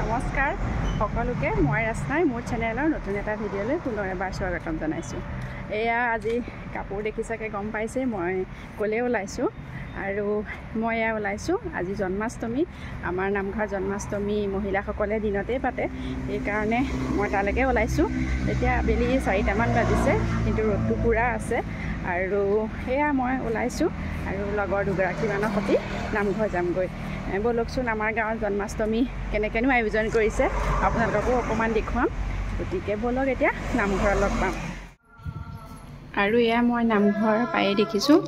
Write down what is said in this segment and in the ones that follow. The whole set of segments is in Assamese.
নমস্কাৰ সকলোকে মই ৰাস্তাই মোৰ চেনেলৰ নতুন এটা ভিডিঅ'লৈ পুনৰ এবাৰ স্বাগতম জনাইছোঁ। এয়া আজি কাপোৰ দেখি চাগে গম পাইছে মই ক'লে ওলাইছোঁ আৰু মই এয়া ওলাইছোঁ আজি জন্মাষ্টমী। আমাৰ নামঘৰ জন্মাষ্টমী মহিলাসকলে দিনতেই পাতে, সেইকাৰণে মই তালৈকে ওলাইছোঁ। এতিয়া আবেলি 4টামান বাজিছে, কিন্তু ৰ'দটো পূৰা আছে আৰু সেয়া মই ওলাইছোঁ আৰু লগৰ দুগৰাকীমানৰ সৈতে নামঘৰ যামগৈ। ব'লকচোন আমাৰ গাঁৱত জন্মাষ্টমী কেনেকৈনো আয়োজন কৰিছে আপোনালোককো অকণমান দেখুৱাম। গতিকে ব'লক এতিয়া নামঘৰত লগ পাম। আৰু এয়া মই নামঘৰ পায়ে দেখিছোঁ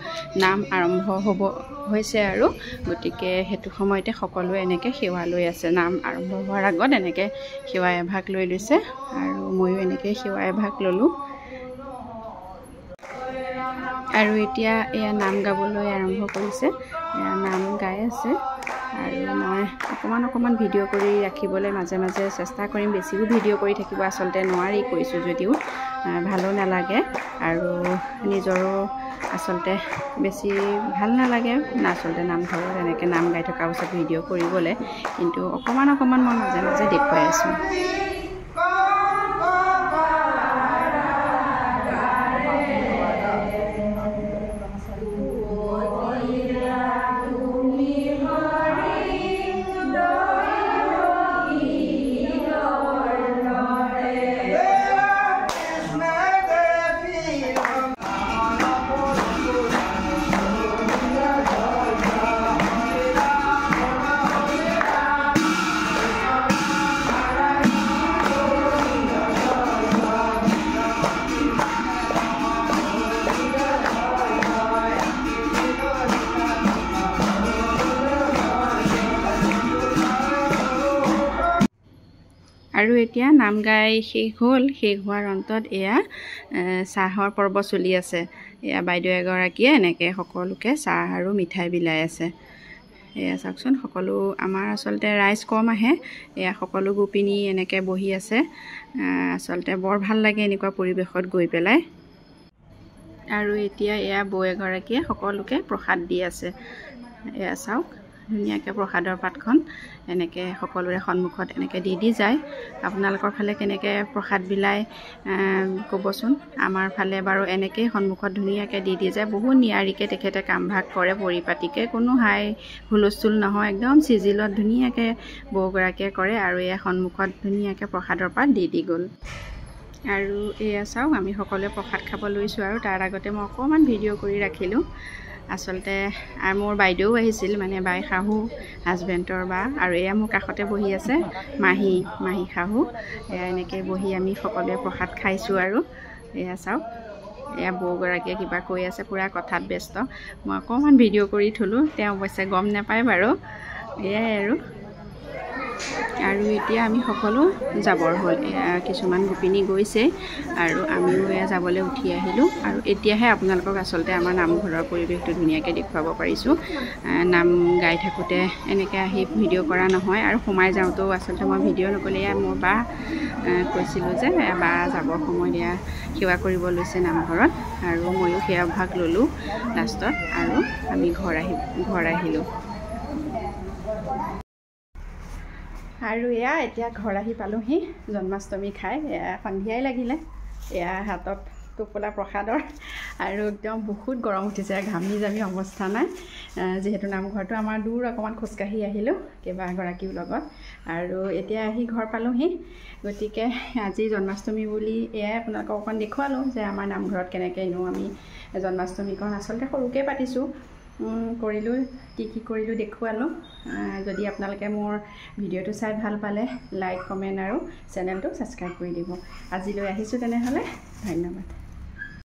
নাম আৰম্ভ হৈছে আৰু গতিকে সেইটো সময়তে সকলোৱে এনেকৈ সেৱা লৈ আছে। নাম আৰম্ভ হোৱাৰ আগত এনেকৈ সেৱা এভাগ লৈ লৈছে আৰু ময়ো এনেকৈ সেৱা এভাগ ল'লোঁ। আৰু এতিয়া এয়া নাম গাবলৈ আৰম্ভ কৰিছে, এয়া নাম গাই আছে আৰু মই অকণমান ভিডিঅ' কৰি ৰাখিবলৈ মাজে মাজে চেষ্টা কৰিম। বেছিও ভিডিঅ' কৰি থাকিব আচলতে নোৱাৰি, কৈছোঁ যদিও ভালো নালাগে আৰু নিজৰো আচলতে বেছি ভাল নালাগে আচলতে নামঘৰত এনেকৈ নাম গাই থকাৰ পিছত ভিডিঅ' কৰিবলৈ, কিন্তু অকণমান মই মাজে মাজে দেখুৱাই আছোঁ। আৰু এতিয়া নাম গাই শেষ হ'ল। শেষ হোৱাৰ অন্তত এয়া চাহৰ পৰ্ব চলি আছে। এয়া বাইদেউ এগৰাকীয়ে এনেকৈ সকলোকে চাহ আৰু মিঠাই বিলাই আছে। এয়া চাওকচোন, সকলো আমাৰ আচলতে ৰাইজ কম আহে, এয়া সকলো গোপিনী এনেকৈ বহি আছে। আচলতে বৰ ভাল লাগে এনেকুৱা পৰিৱেশত গৈ পেলাই। আৰু এতিয়া এয়া বৌ এগৰাকীয়ে সকলোকে প্ৰসাদ দি আছে। এয়া চাওক ধুনীয়াকৈ প্ৰসাদৰ পাতখন এনেকৈ সকলোৰে সন্মুখত এনেকৈ দি যায়। আপোনালোকৰ ফালে কেনেকৈ প্ৰসাদ বিলাই ক'বচোন। আমাৰ ফালে বাৰু এনেকৈ সন্মুখত ধুনীয়াকৈ দি যায়। বহুত নিয়াৰিকৈ তেখেতে কামভাগ কৰে, পৰিপাটিকৈ, কোনো হাই হুলস্থুল নহয়, একদম চিজিলত ধুনীয়াকৈ বৌগৰাকীয়ে কৰে। আৰু এয়া সন্মুখত ধুনীয়াকৈ প্ৰসাদৰ পাত দি গ'ল। আৰু এয়া চাওক আমি সকলোৱে প্ৰসাদ খাব লৈছোঁ আৰু তাৰ আগতে মই অকণমান ভিডিঅ' কৰি ৰাখিলোঁ। আচলতে মোৰ বাইদেউ আহিছিল, মানে বাই শাহু হাজবেণ্ডৰ বা, আৰু এয়া মোৰ কাষতে বহি আছে মাহী শাহু। এয়া এনেকৈ বহি আমি সকলোৱে প্ৰসাদ খাইছোঁ। আৰু এয়া চাওক এয়া বৌগৰাকীয়ে কিবা কৈ আছে, পূৰা কথাত ব্যস্ত। মই অকণমান ভিডিঅ' কৰি থ'লোঁ, তেওঁ অৱশ্যে গম নাপায় বাৰু। এয়াই আৰু এতিয়া আমি সকলো যাবৰ হ'ল। এয়া কিছুমান গোপিনী গৈছে আৰু আমিও এয়া যাবলৈ উঠি আহিলোঁ। আৰু এতিয়াহে আপোনালোকক আচলতে আমাৰ নামঘৰৰ পৰিৱেশটো ধুনীয়াকৈ দেখুৱাব পাৰিছোঁ। নাম গাই থাকোঁতে এনেকৈ আহি ভিডিঅ' কৰা নহয়, আৰু সোমাই যাওঁতেও আচলতে মই ভিডিঅ' নকৰিলে। এয়া মোৰ বা কৈছিলোঁ যে বা যাবৰ সময়ত এয়া সেৱা কৰিব লৈছে নামঘৰত, আৰু ময়ো সেৱা ভাগ ল'লোঁ লাষ্টত, আৰু আমি ঘৰ আহিলোঁ। আৰু এয়া এতিয়া ঘৰ আহি পালোঁহি জন্মাষ্টমী খাই। এয়া সন্ধিয়াই লাগিলে। এয়া হাতত টোপোলা প্ৰসাদৰ, আৰু একদম বহুত গৰম উঠিছে, ঘামি জামি অৱস্থা নাই। যিহেতু নামঘৰটো আমাৰ দূৰ, অকণমান খোজকাঢ়ি আহিলোঁ কেইবাগৰাকীৰ লগত, আৰু এতিয়া আহি ঘৰ পালোঁহি। গতিকে আজি জন্মাষ্টমী বুলি এয়াই আপোনালোকক অকণ দেখুৱালোঁ যে আমাৰ নামঘৰত কেনেকৈনো আমি জন্মাষ্টমীকৰণ আচলতে সৰুকৈ পাতিছোঁ। কৰিলোঁ, কি কৰিলোঁ দেখুৱালোঁ। যদি আপোনালোকে মোৰ ভিডিঅ'টো চাই ভাল পালে লাইক, কমেণ্ট আৰু চেনেলটো ছাবস্ক্ৰাইব কৰি দিব। আজিলৈ আহিছোঁ তেনেহ'লে, ধন্যবাদ।